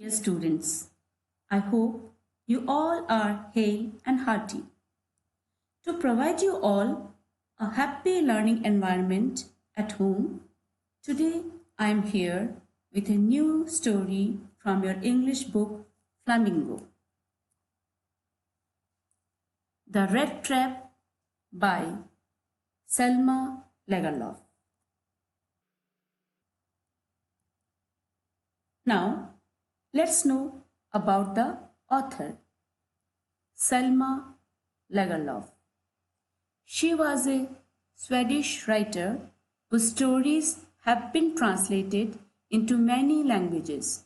Dear students, I hope you all are hale and hearty. To provide you all a happy learning environment at home, today I am here with a new story from your English book Flamingo. The Red Trap by Selma Lagerlof. Now, let's know about the author, Selma Lagerlof. She was a Swedish writer whose stories have been translated into many languages.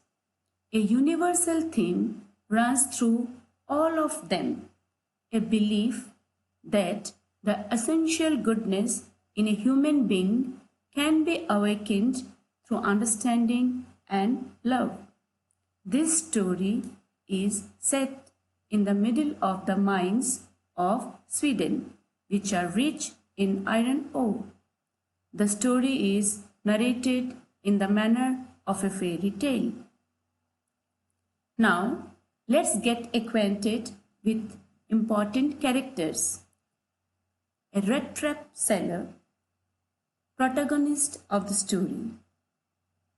A universal theme runs through all of them, a belief that the essential goodness in a human being can be awakened through understanding and love. This story is set in the middle of the mines of Sweden, which are rich in iron ore. The story is narrated in the manner of a fairy tale. Now, let's get acquainted with important characters. A red trap seller, protagonist of the story.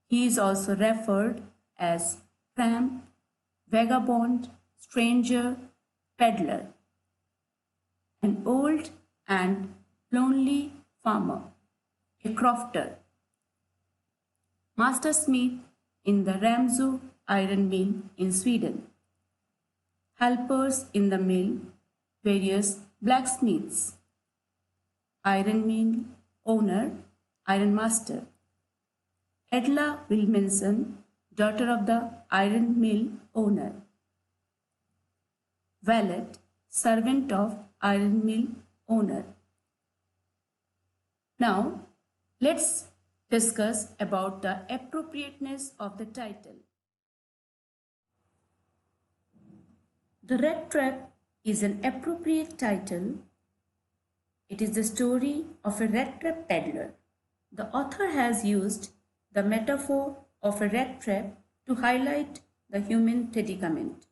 He is also referred as tramp, vagabond, stranger, peddler. An old and lonely farmer, a crofter, master smith in the Ramsö iron mill in Sweden, helpers in the mill, various blacksmiths, iron mill owner, iron master, Edla Wilhelmsen, daughter of the iron mill owner, valet, servant of iron mill owner. Now, let's discuss about the appropriateness of the title. The Red Trap is an appropriate title. It is the story of a red trap peddler. The author has used the metaphor of a rat trap to highlight the human predicament.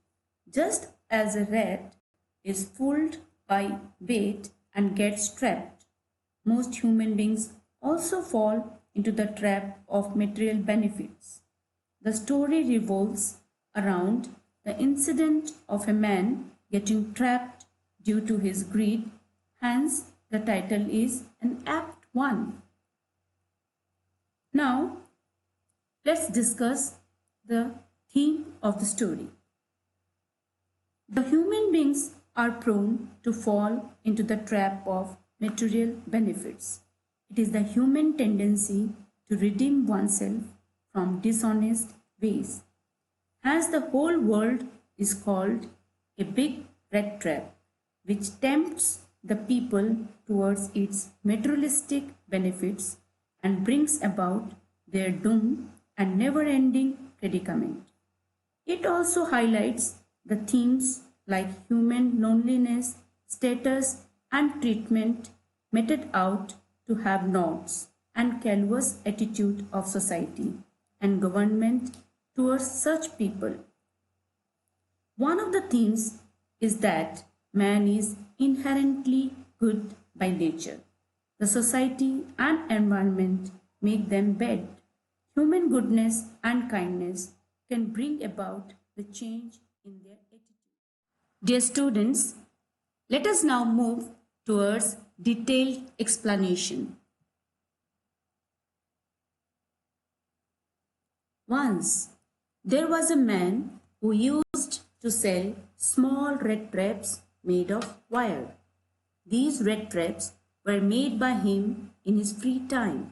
Just as a rat is fooled by bait and gets trapped, most human beings also fall into the trap of material benefits. The story revolves around the incident of a man getting trapped due to his greed, hence the title is an apt one. Now, let's discuss the theme of the story. The human beings are prone to fall into the trap of material benefits. It is the human tendency to redeem oneself from dishonest ways. As the whole world is called a big red trap, which tempts the people towards its materialistic benefits and brings about their doom and never-ending predicament. It also highlights the themes like human loneliness, status, and treatment meted out to have-nots and callous attitude of society and government towards such people. One of the themes is that man is inherently good by nature. The society and environment make them bad. Human goodness and kindness can bring about the change in their attitude. Dear students, let us now move towards detailed explanation. Once, there was a man who used to sell small red traps made of wire. These red traps were made by him in his free time.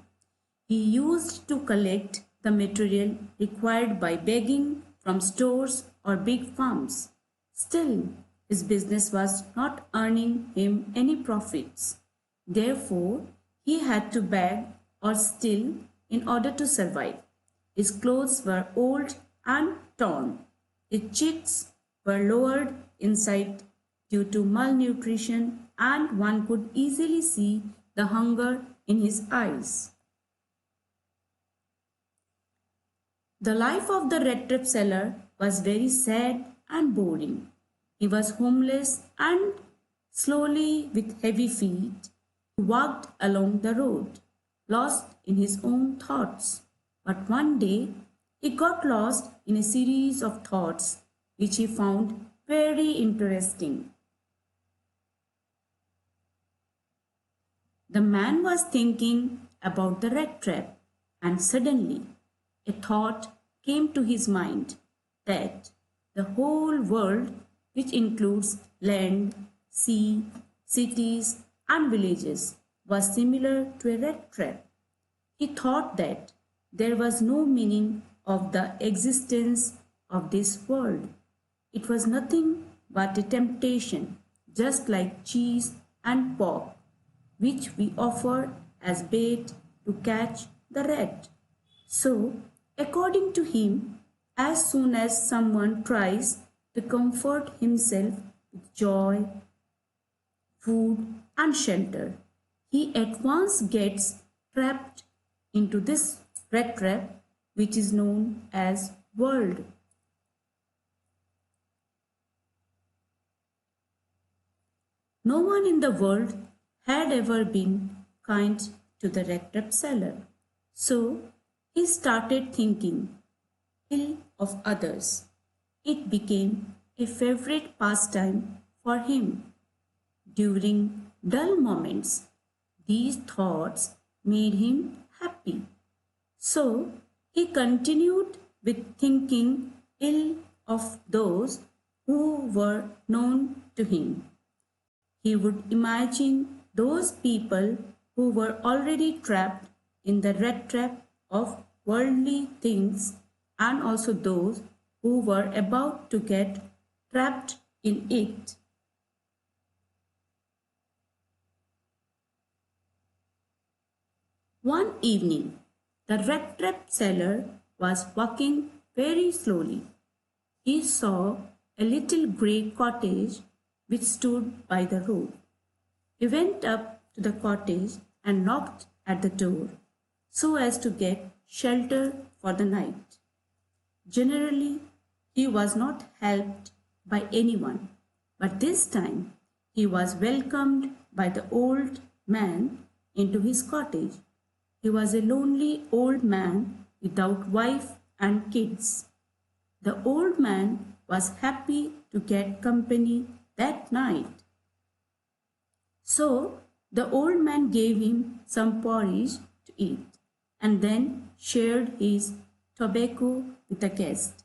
He used to collect the material required by begging from stores or big farms. Still, his business was not earning him any profits. Therefore, he had to beg or steal in order to survive. His clothes were old and torn. His cheeks were lowered inside due to malnutrition, and one could easily see the hunger in his eyes. The life of the red trap seller was very sad and boring. He was homeless and slowly, with heavy feet, he walked along the road, lost in his own thoughts. But one day, he got lost in a series of thoughts which he found very interesting. The man was thinking about the rat trap, and suddenly a thought came to his mind that the whole world, which includes land, sea, cities, and villages, was similar to a rat trap. He thought that there was no meaning of the existence of this world. It was nothing but a temptation, just like cheese and pork, which we offer as bait to catch the rat. So, according to him, as soon as someone tries to comfort himself with joy, food, and shelter, he at once gets trapped into this rat trap which is known as world. No one in the world had ever been kind to the Rattrap-Seller. So he started thinking ill of others. It became a favorite pastime for him. During dull moments, these thoughts made him happy. So he continued with thinking ill of those who were known to him. He would imagine those people who were already trapped in the rat trap of worldly things and also those who were about to get trapped in it. One evening, the Rattrap-Seller was walking very slowly. He saw a little grey cottage which stood by the road. He went up to the cottage and knocked at the door so as to get shelter for the night. Generally, he was not helped by anyone, but this time he was welcomed by the old man into his cottage. He was a lonely old man without wife and kids. The old man was happy to get company that night. So the old man gave him some porridge to eat and then shared his tobacco with the guest.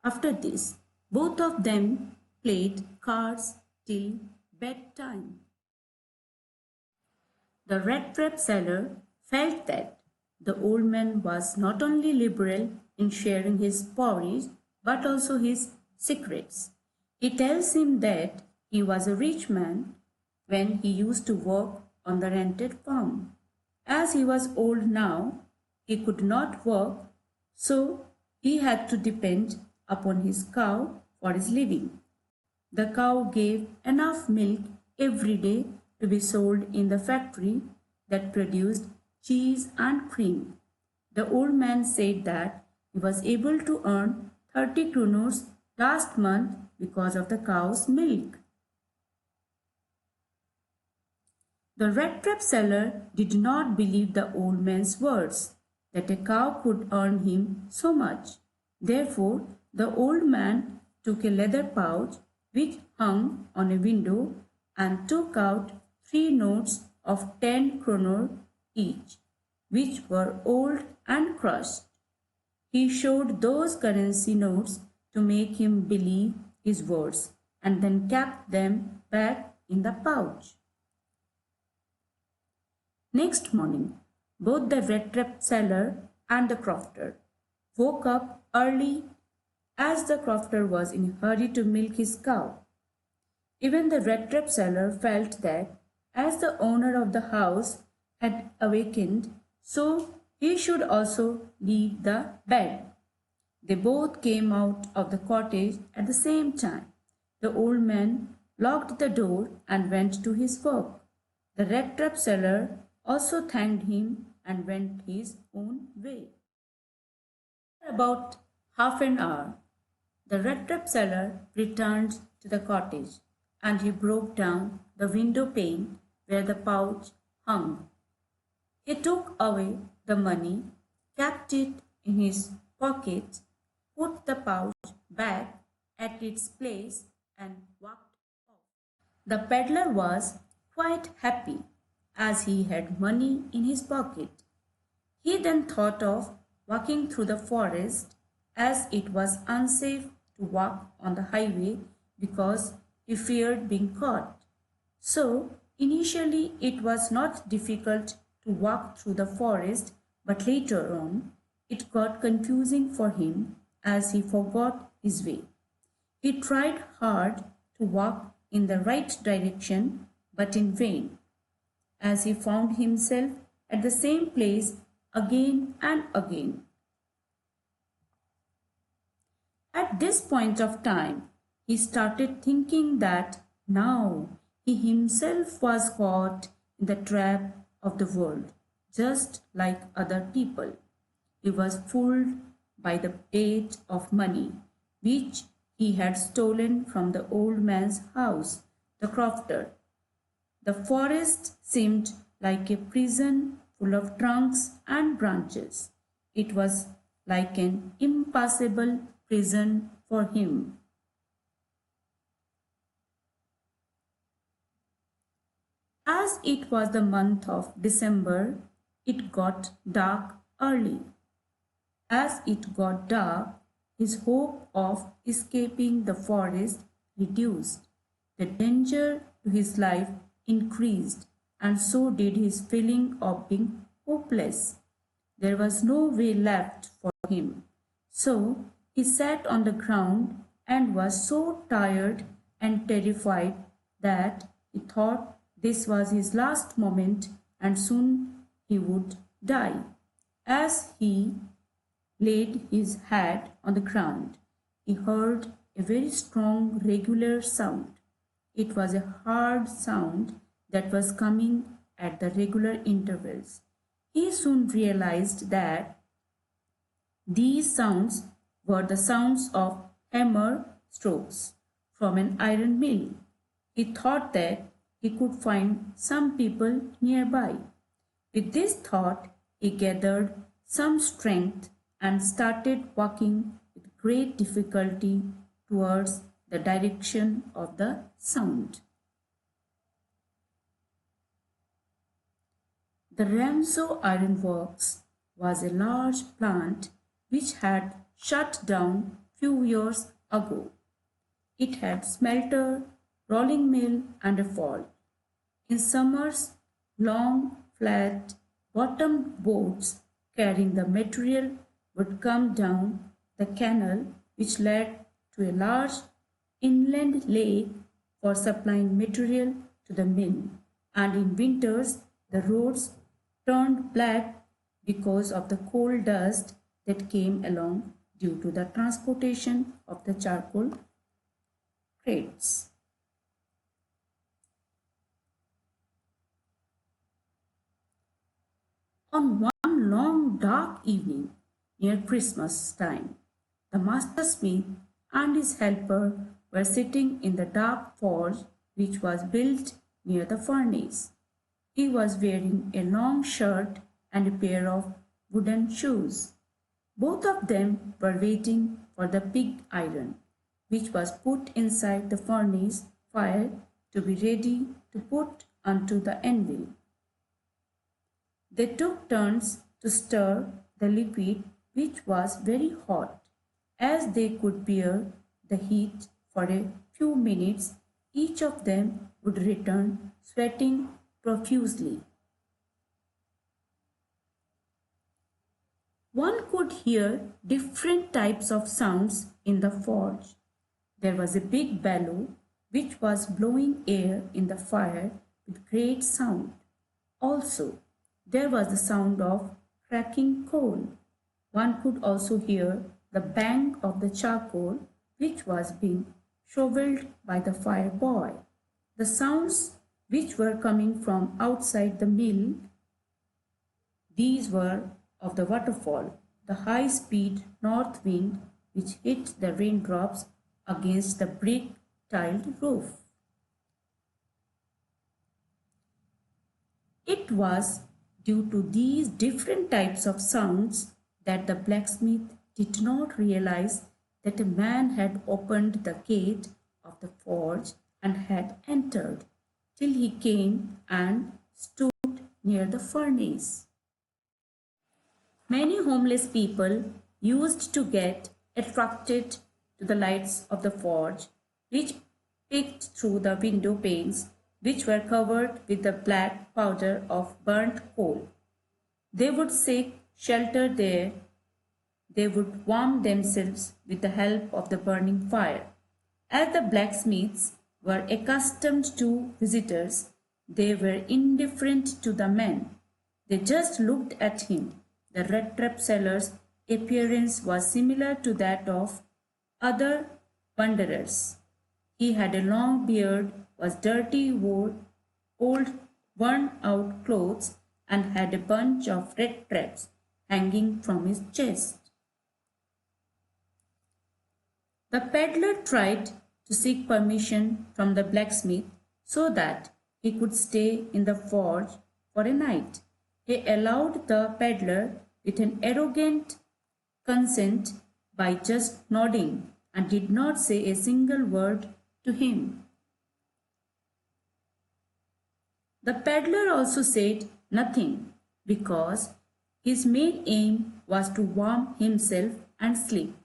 After this, both of them played cards till bedtime. The Rattrap-Seller felt that the old man was not only liberal in sharing his porridge but also his secrets. He tells him that he was a rich man when he used to work on the rented farm. As he was old now, he could not work, so he had to depend upon his cow for his living. The cow gave enough milk every day to be sold in the factory that produced cheese and cream. The old man said that he was able to earn 30 kronors last month because of the cow's milk. The Rattrap-Seller did not believe the old man's words that a cow could earn him so much. Therefore, the old man took a leather pouch which hung on a window and took out 3 notes of 10 kronor each, which were old and crushed. He showed those currency notes to make him believe his words and then kept them back in the pouch. Next morning, both the Rattrap-Seller and the crofter woke up early as the crofter was in a hurry to milk his cow. Even the Rattrap-Seller felt that as the owner of the house had awakened, so he should also leave the bed. They both came out of the cottage at the same time. The old man locked the door and went to his work. The Rattrap-Seller also thanked him and went his own way. About half an hour, The Rattrap-Seller returned to the cottage, and he broke down the window pane where the pouch hung. He took away the money, kept it in his pocket, put the pouch back at its place, and walked off. The peddler was quite happy, as he had money in his pocket. He then thought of walking through the forest, as it was unsafe to walk on the highway because he feared being caught. So, initially it was not difficult to walk through the forest, but later on it got confusing for him as he forgot his way. He tried hard to walk in the right direction, but in vain, as he found himself at the same place again and again. At this point of time, he started thinking that now he himself was caught in the trap of the world, just like other people. He was fooled by the bait of money, which he had stolen from the old man's house, the crofter. The forest seemed like a prison full of trunks and branches. It was like an impassable prison for him. As it was the month of December, it got dark early. As it got dark, his hope of escaping the forest reduced. The danger to his life increased, and so did his feeling of being hopeless. There was no way left for him. So he sat on the ground and was so tired and terrified that he thought this was his last moment and soon he would die. As he laid his head on the ground, he heard a very strong, regular sound. It was a hard sound that was coming at the regular intervals. He soon realized that these sounds were the sounds of hammer strokes from an iron mill. He thought that he could find some people nearby. With this thought, he gathered some strength and started walking with great difficulty towards the direction of the sound. The Ramso Iron Works was a large plant which had shut down few years ago. It had smelter, rolling mill and a fall. In summers, long, flat, bottomed boats carrying the material would come down the canal which led to a large inland lake for supplying material to the mill, and in winters the roads turned black because of the coal dust that came along due to the transportation of the charcoal crates. On one long dark evening near Christmas time, the master smith and his helper were sitting in the dark forge which was built near the furnace. He was wearing a long shirt and a pair of wooden shoes. Both of them were waiting for the pig iron, which was put inside the furnace fire to be ready to put onto the anvil. They took turns to stir the liquid, which was very hot. As they could bear the heat for a few minutes, each of them would return sweating profusely. One could hear different types of sounds in the forge. There was a big bellow which was blowing air in the fire with great sound. Also, there was the sound of cracking coal. One could also hear the bang of the charcoal which was being shoveled by the fire boy. The sounds which were coming from outside the mill, these were of the waterfall, the high-speed north wind which hit the raindrops against the brick-tiled roof. It was due to these different types of sounds that the blacksmith did not realize that a man had opened the gate of the forge and had entered, till he came and stood near the furnace. Many homeless people used to get attracted to the lights of the forge, which peeked through the window panes, which were covered with the black powder of burnt coal. They would seek shelter there. They would warm themselves with the help of the burning fire. As the blacksmiths were accustomed to visitors, they were indifferent to the man. They just looked at him. The Rattrap-Seller's appearance was similar to that of other wanderers. He had a long beard, was dirty, wore old, worn-out clothes, and had a bunch of red traps hanging from his chest. The peddler tried to seek permission from the blacksmith so that he could stay in the forge for a night. He allowed the peddler with an arrogant consent by just nodding and did not say a single word to him. The peddler also said nothing because his main aim was to warm himself and sleep.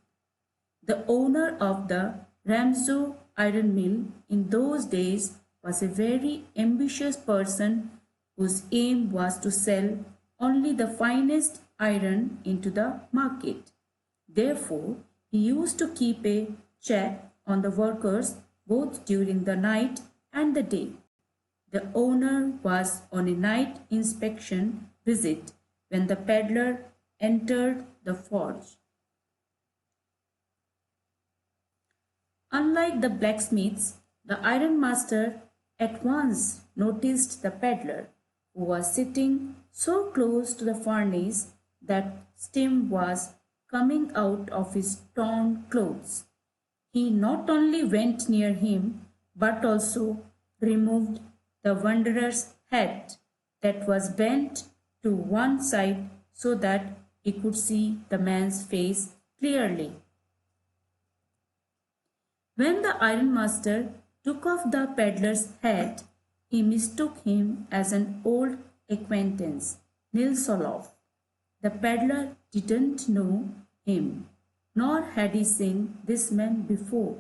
The owner of the Ramsau iron mill in those days was a very ambitious person whose aim was to sell only the finest iron into the market. Therefore, he used to keep a check on the workers both during the night and the day. The owner was on a night inspection visit when the peddler entered the forge. Unlike the blacksmiths, the ironmaster at once noticed the peddler, who was sitting so close to the furnace that steam was coming out of his torn clothes. He not only went near him, but also removed the wanderer's hat that was bent to one side so that he could see the man's face clearly. When the ironmaster took off the peddler's hat, he mistook him as an old acquaintance, Nilsoloff. The peddler didn't know him, nor had he seen this man before.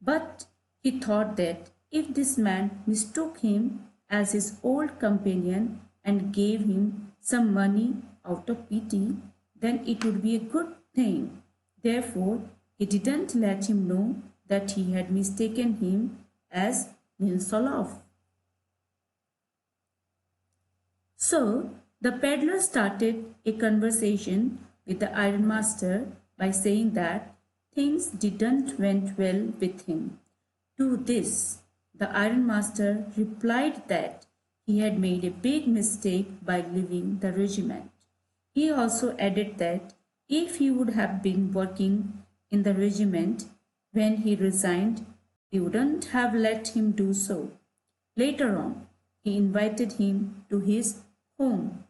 But he thought that if this man mistook him as his old companion and gave him some money out of pity, then it would be a good thing. Therefore, he didn't let him know that he had mistaken him as Nilsoloff. So, the peddler started a conversation with the ironmaster by saying that things didn't went well with him. To this, the ironmaster replied that he had made a big mistake by leaving the regiment. He also added that if he would have been working in the regiment when he resigned, he wouldn't have let him do so. Later on, he invited him to his home.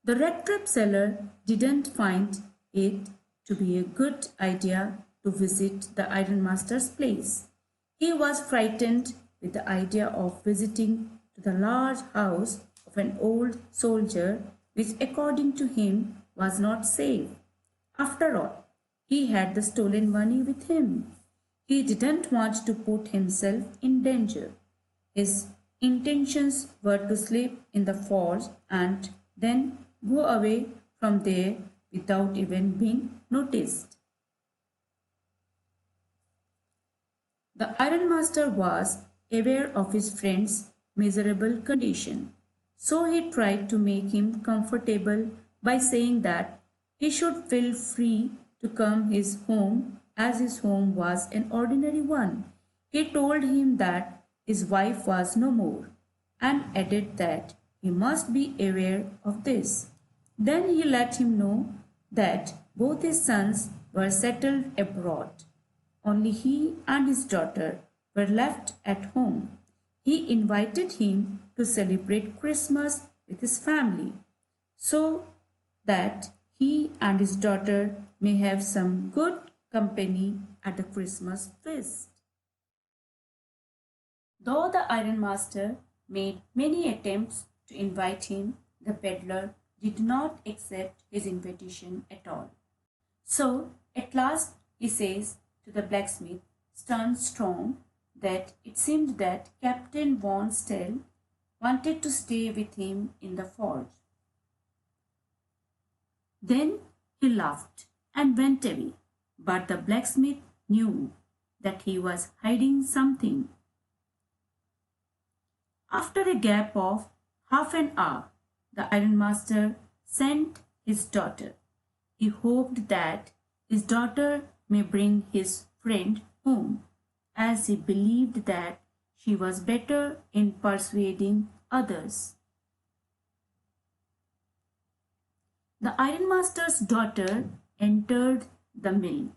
The Rattrap-Seller didn't find it to be a good idea to visit the ironmaster's place. He was frightened with the idea of visiting to the large house of an old soldier, which according to him was not safe. After all, he had the stolen money with him. He didn't want to put himself in danger. His intentions were to sleep in the forge and then go away from there without even being noticed. The ironmaster was aware of his friend's miserable condition, so he tried to make him comfortable by saying that he should feel free to come his home as his home was an ordinary one. He told him that his wife was no more and added that he must be aware of this. Then he let him know that both his sons were settled abroad. Only he and his daughter were left at home. He invited him to celebrate Christmas with his family so that he and his daughter may have some good company at the Christmas feast. Though the ironmaster made many attempts to invite him, the peddler did not accept his invitation at all. So at last he says to the blacksmith, stern strong, that it seemed that Captain Von Stell wanted to stay with him in the forge. Then he laughed and went away, but the blacksmith knew that he was hiding something. After a gap of half an hour, the ironmaster sent his daughter. He hoped that his daughter may bring his friend home, as he believed that she was better in persuading others. The ironmaster's daughter entered the mill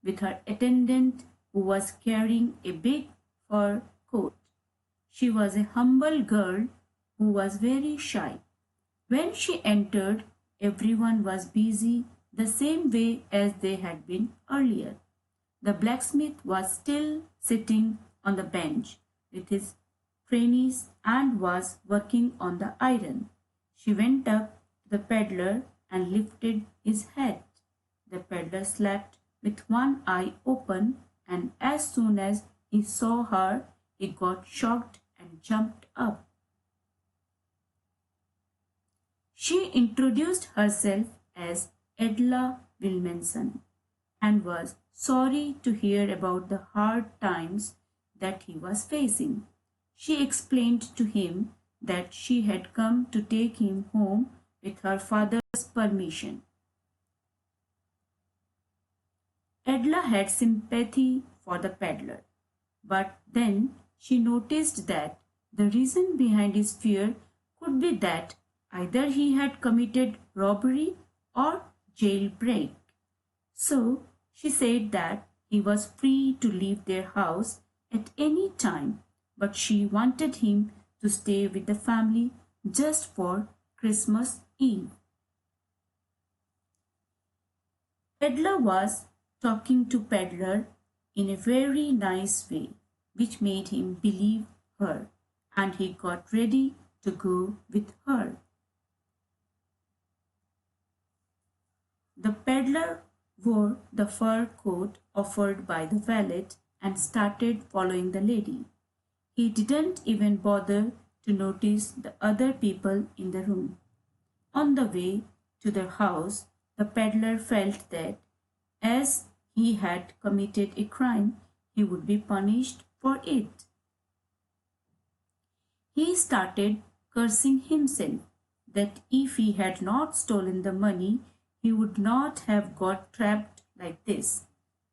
with her attendant, who was carrying a big fur coat. She was a humble girl who was very shy. When she entered, everyone was busy the same way as they had been earlier. The blacksmith was still sitting on the bench with his cronies and was working on the iron. She went up to the peddler and lifted his head. The peddler slept with one eye open, and as soon as he saw her, he got shocked and jumped up. She introduced herself as Edla Wilmenson and was sorry to hear about the hard times that he was facing. She explained to him that she had come to take him home with her father's permission. Edla had sympathy for the peddler, but then she noticed that the reason behind his fear could be that either he had committed robbery or jailbreak. So she said that he was free to leave their house at any time, but she wanted him to stay with the family just for Christmas Eve. Peddler was talking to Peddler in a very nice way, which made him believe her, and he got ready to go with her. The peddler wore the fur coat offered by the valet and started following the lady. He didn't even bother to notice the other people in the room. On the way to their house, the peddler felt that as he had committed a crime, he would be punished for it. He started cursing himself that if he had not stolen the money, he would not have got trapped like this.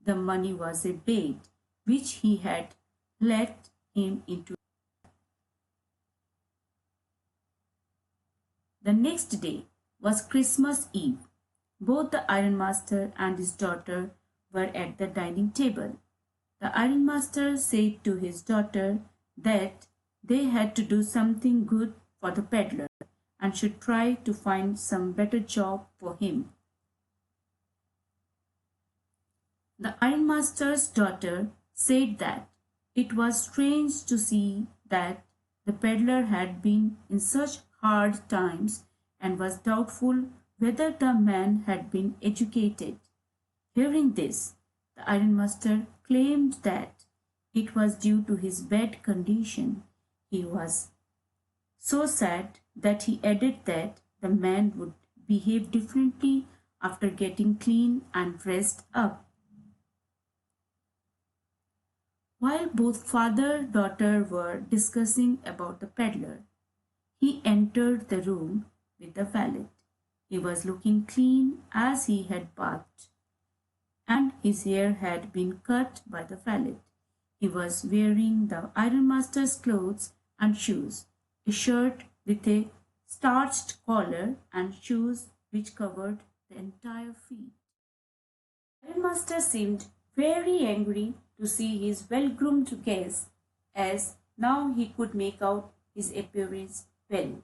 The money was a bait which he had let him into. The next day was Christmas Eve. Both the ironmaster and his daughter were at the dining table. The ironmaster said to his daughter that they had to do something good for the peddler and should try to find some better job for him. The ironmaster's daughter said that it was strange to see that the peddler had been in such hard times and was doubtful whether the man had been educated. Hearing this, the ironmaster claimed that it was due to his bad condition. He was so sad that he added that the man would behave differently after getting clean and dressed up. While both father and daughter were discussing about the peddler, he entered the room with the valet. He was looking clean as he had bathed, and his hair had been cut by the valet. He was wearing the ironmaster's clothes and shoes, a shirt with a starched collar and shoes which covered the entire feat. The ironmaster seemed very angry to see his well-groomed guest, as now he could make out his appearance well,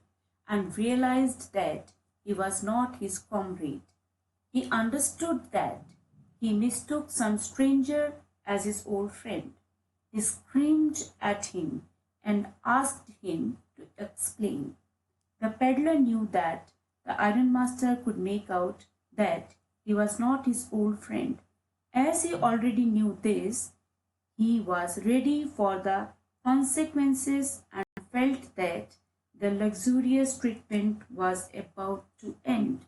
and realized that he was not his comrade. He understood that he mistook some stranger as his old friend. He screamed at him and asked him to explain. The peddler knew that the ironmaster could make out that he was not his old friend. As he already knew this, he was ready for the consequences and felt that the luxurious treatment was about to end.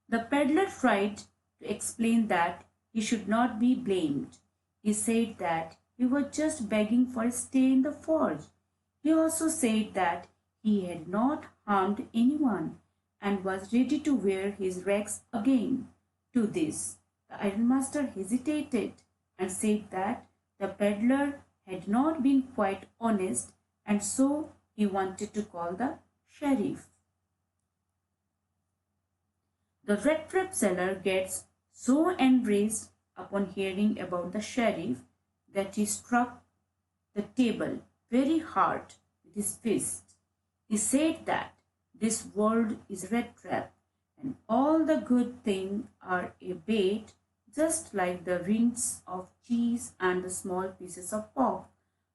The peddler tried to explain that he should not be blamed. He said that he was just begging for a stay in the forge. He also said that he had not harmed anyone and was ready to wear his rags again. To this, the ironmaster hesitated and said that the peddler had not been quite honest, and so he wanted to call the sheriff. The Rattrap-Seller gets so enraged upon hearing about the sheriff that he struck the table very hard with his fist. He said that this world is rat trap and all the good things are a bait, just like the rings of cheese and the small pieces of pork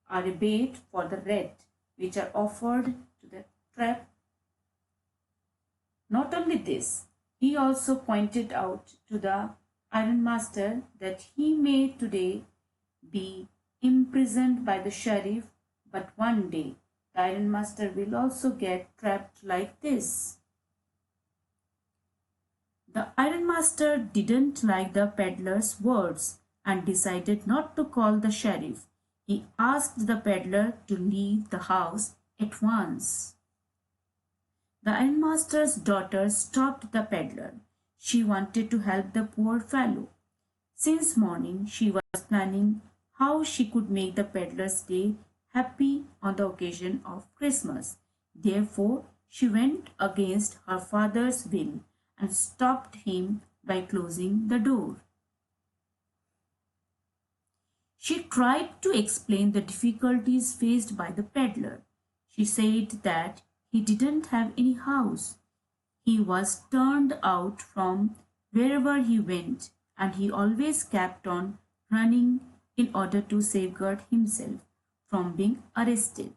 are a bait for the rat which are offered to the trap. Not only this, he also pointed out to the ironmaster that he may today be imprisoned by the sheriff, but one day the ironmaster will also get trapped like this. The ironmaster didn't like the peddler's words and decided not to call the sheriff. He asked the peddler to leave the house at once. The ironmaster's daughter stopped the peddler. She wanted to help the poor fellow. Since morning she was planning how she could make the peddler's day happy on the occasion of Christmas. Therefore, she went against her father's will and stopped him by closing the door. She tried to explain the difficulties faced by the peddler. She said that he didn't have any house. He was turned out from wherever he went, and he always kept on running in order to safeguard himself from being arrested.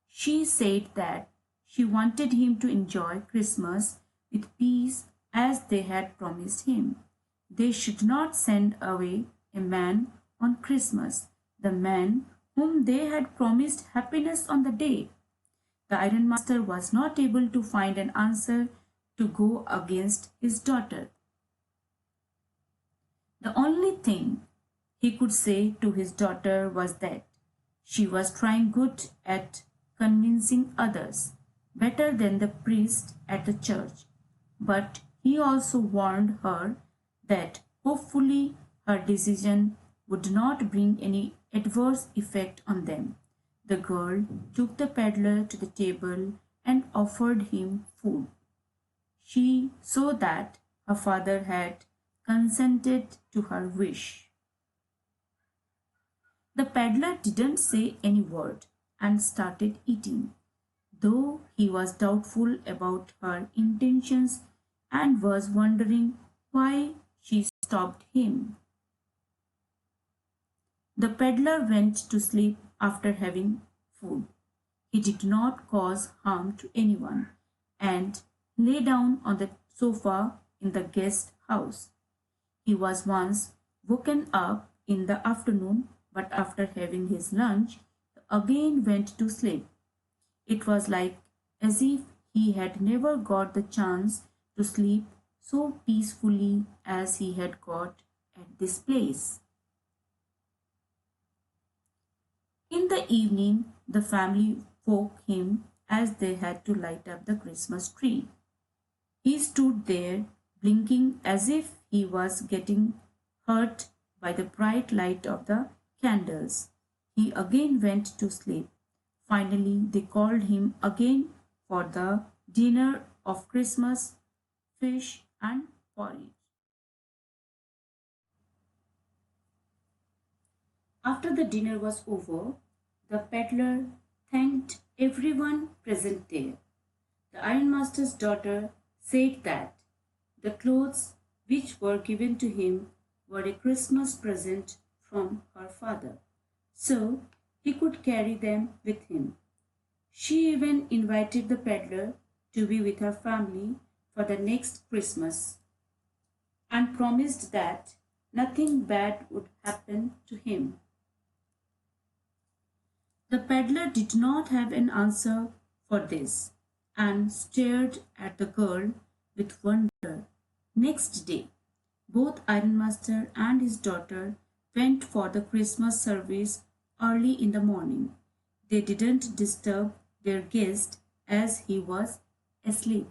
She said that she wanted him to enjoy Christmas with peace as they had promised him. They should not send away a man on Christmas, the man whom they had promised happiness on the day. The ironmaster was not able to find an answer to go against his daughter. The only thing he could say to his daughter was that she was trying good at convincing others, better than the priest at the church. But he also warned her that hopefully her decision would not bring any adverse effect on them. The girl took the peddler to the table and offered him food. She saw that her father had consented to her wish. The peddler didn't say any word and started eating, though he was doubtful about her intentions and was wondering why she stopped him. The peddler went to sleep after having food. He did not cause harm to anyone and lay down on the sofa in the guest house. He was once woken up in the afternoon, but after having his lunch, again went to sleep. It was like as if he had never got the chance to sleep so peacefully as he had got at this place. In the evening, the family woke him as they had to light up the Christmas tree. He stood there blinking as if he was getting hurt by the bright light of the candles. He again went to sleep. Finally, they called him again for the dinner of Christmas, fish, and porridge. After the dinner was over, the peddler thanked everyone present there. The ironmaster's daughter said that the clothes which were given to him were a Christmas present from her father, so he could carry them with him. She even invited the peddler to be with her family for the next Christmas and promised that nothing bad would happen to him. The peddler did not have an answer for this and stared at the girl with wonder. Next day, both ironmaster and his daughter went for the Christmas service early in the morning. They didn't disturb their guest as he was asleep.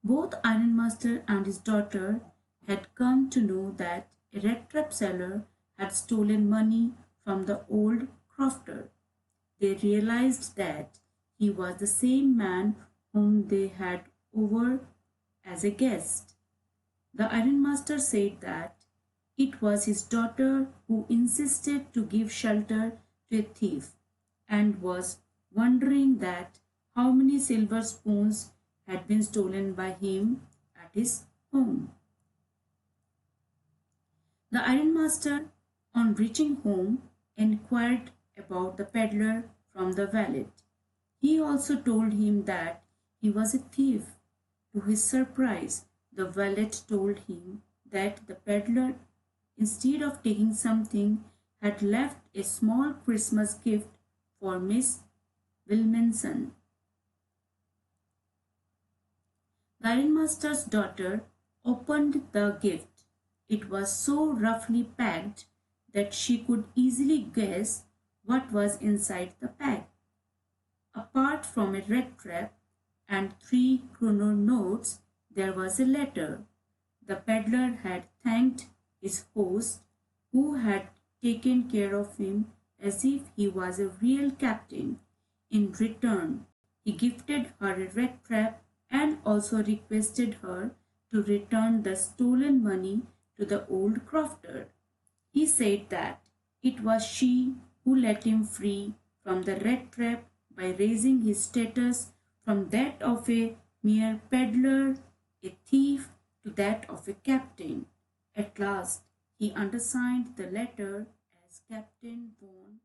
Both ironmaster and his daughter had come to know that a rat trap seller had stolen money from the old crofter. They realized that he was the same man whom they had over as a guest. The ironmaster said that it was his daughter who insisted to give shelter to a thief and was wondering that how many silver spoons had been stolen by him at his home. The ironmaster, on reaching home, inquired about the peddler from the valet. He also told him that he was a thief. To his surprise, the valet told him that the peddler, instead of taking something, had left a small Christmas gift for Miss Williamson. The ironmaster's daughter opened the gift. It was so roughly packed that she could easily guess what was inside the pack. Apart from a red trap and 3 kroner notes, there was a letter. The peddler had thanked his host, who had taken care of him as if he was a real captain. In return, he gifted her a red trap and also requested her to return the stolen money to the old crofter. He said that it was she who let him free from the red trap by raising his status from that of a mere peddler, a thief, to that of a captain. At last, he undersigned the letter as Captain Von.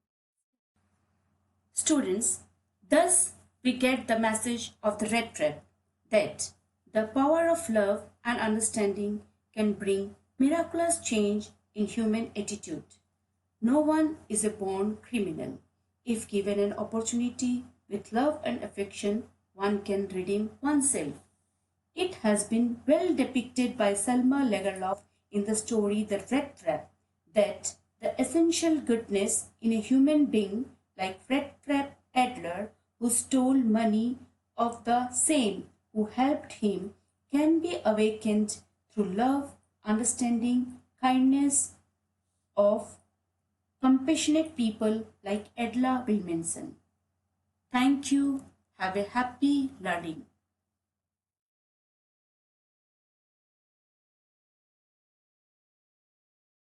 Students, thus we get the message of the red trap that the power of love and understanding can bring miraculous change in human attitude. No one is a born criminal. If given an opportunity with love and affection, one can redeem oneself. It has been well depicted by Selma Lagerlof in the story The Rat Trap that the essential goodness in a human being like Rat Trap peddler who stole money of the same who helped him can be awakened through love, understanding, kindness of compassionate people like Edla Williamson. Thank you. Have a happy learning.